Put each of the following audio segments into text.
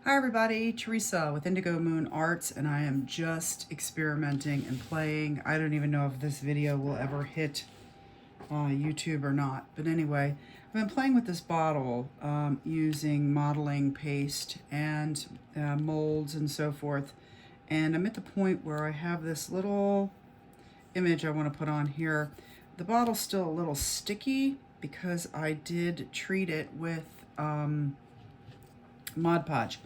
Hi everybody, Teresa with Indigo Moon Arts, and I am just experimenting and playing. I don't even know if this video will ever hit YouTube or not, but anyway, I've been playing with this bottle using modeling paste and molds and so forth, and I'm at the point where I have this little image I want to put on here. The bottle's still a little sticky because I did treat it with Mod Podge.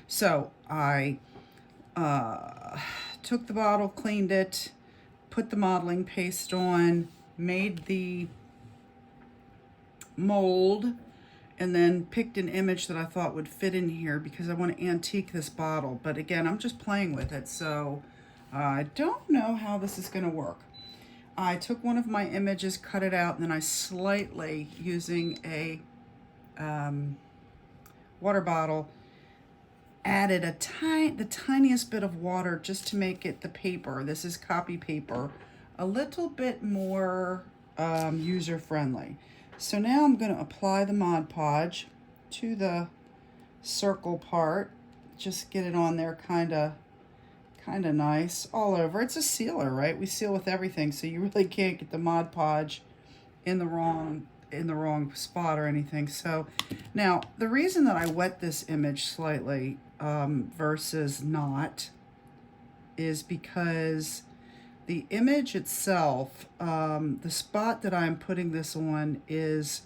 So I took the bottle, cleaned it, put the modeling paste on, made the mold, and then picked an image that I thought would fit in here because I want to antique this bottle. But again, I'm just playing with it, so I don't know how this is going to work. I took one of my images, cut it out, and then I slightly, using a water bottle, added the tiniest bit of water just to make it, the paper, this is copy paper, a little bit more user-friendly. So now I'm going to apply the Mod Podge to the circle part, just get it on there kind of nice all over. It's a sealer, right? We seal with everything, so you really can't get the Mod Podge in the wrong spot or anything. So now the reason that I wet this image slightly versus not is because the image itself, the spot that I'm putting this on is,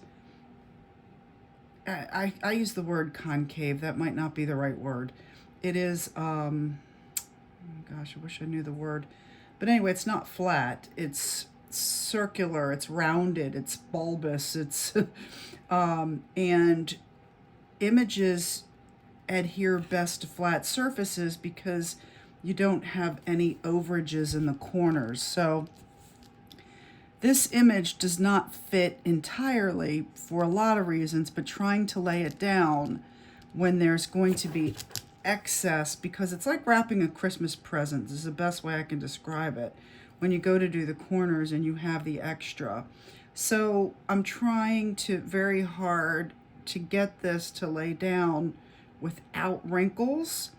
I use the word concave. That might not be the right word. It is, oh gosh, I wish I knew the word. But anyway, it's not flat. It's circular, it's rounded, it's bulbous, it's, and images adhere best to flat surfaces because you don't have any overages in the corners. So this image does not fit entirely for a lot of reasons, but trying to lay it down when there's going to be excess, because it's like wrapping a Christmas present. This is the best way I can describe it. When you go to do the corners and you have the extra. So I'm trying to very hard to get this to lay down without wrinkles.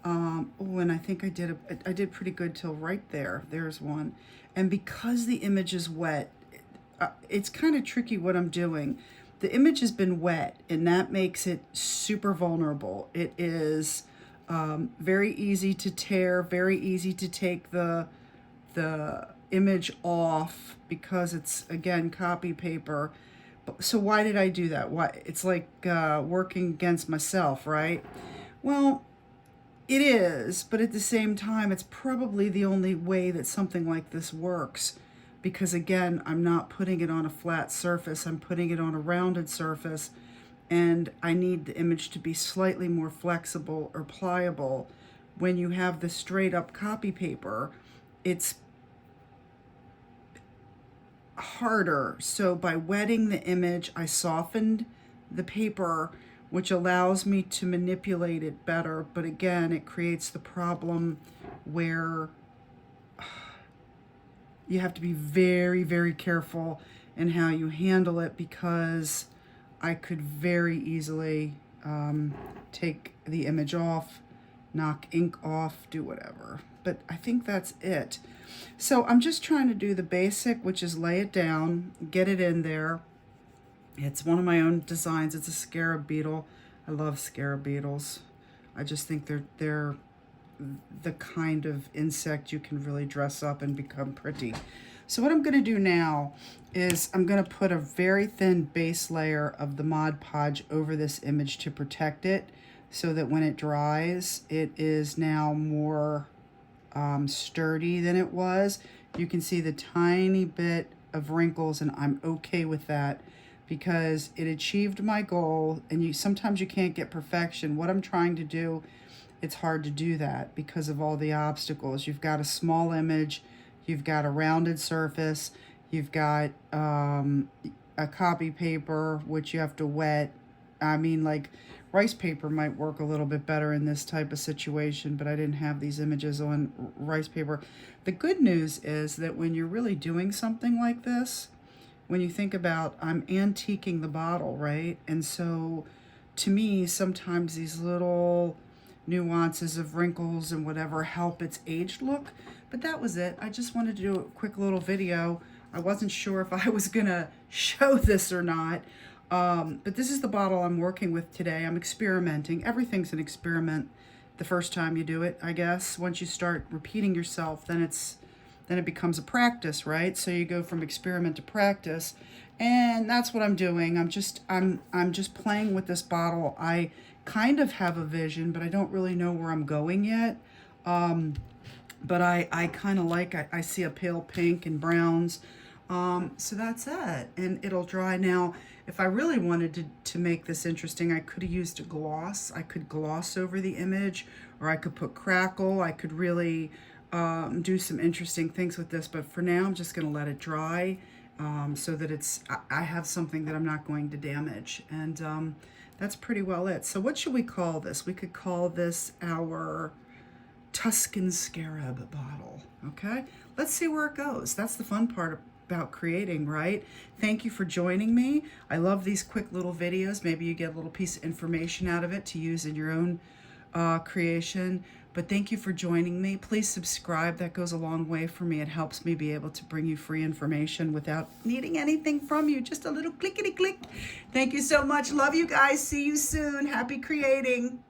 Oh, and I think I did pretty good till right there. There's one. And because the image is wet, it's kind of tricky what I'm doing. The image has been wet, and that makes it super vulnerable. It is very easy to tear, very easy to take the image off because it's, again, copy paper. So why did I do that? Why? It's like working against myself, right? Well, it is, but at the same time, it's probably the only way that something like this works. Because again, I'm not putting it on a flat surface, I'm putting it on a rounded surface, and I need the image to be slightly more flexible or pliable. When you have the straight up copy paper, it's harder. So by wetting the image, I softened the paper, which allows me to manipulate it better. But again, it creates the problem where you have to be very, very careful in how you handle it, because I could very easily take the image off, knock ink off, do whatever. But I think that's it. So I'm just trying to do the basic, which is lay it down, get it in there. It's one of my own designs. It's a scarab beetle. I love scarab beetles. I just think they're the kind of insect you can really dress up and become pretty. So what I'm going to do now is I'm going to put a very thin base layer of the Mod Podge over this image to protect it, so that when it dries, it is now more sturdy than it was. You can see the tiny bit of wrinkles, and I'm okay with that because it achieved my goal. And sometimes you can't get perfection. What I'm trying to do, it's hard to do that because of all the obstacles. You've got a small image, you've got a rounded surface, you've got a copy paper, which you have to wet. I mean, like, rice paper might work a little bit better in this type of situation, but I didn't have these images on rice paper. The good news is that when you're really doing something like this, when you think about, I'm antiquing the bottle, right? And so to me, sometimes these little nuances of wrinkles and whatever help its aged look. But that was it. I just wanted to do a quick little video. I wasn't sure if I was gonna show this or not. But this is the bottle I'm working with today. I'm experimenting. Everything's an experiment the first time you do it, I guess. Once you start repeating yourself, then it becomes a practice, right? So you go from experiment to practice, and that's what I'm doing. I'm just playing with this bottle. I kind of have a vision, but I don't really know where I'm going yet. But I kind of like, I see a pale pink and browns. So that's it, and it'll dry. Now, if I really wanted to make this interesting, I could have used a gloss. I could gloss over the image, or I could put crackle. I could really do some interesting things with this, but for now I'm just going to let it dry so that I have something that I'm not going to damage, and that's pretty well it. So what should we call this? We could call this our Tuscan Scarab bottle. Okay, let's see where it goes. That's the fun part about creating, right? Thank you for joining me. I love these quick little videos. Maybe you get a little piece of information out of it to use in your own creation. But thank you for joining me. Please subscribe. That goes a long way for me. It helps me be able to bring you free information without needing anything from you. Just a little clickety click. Thank you so much. Love you guys. See you soon. Happy creating.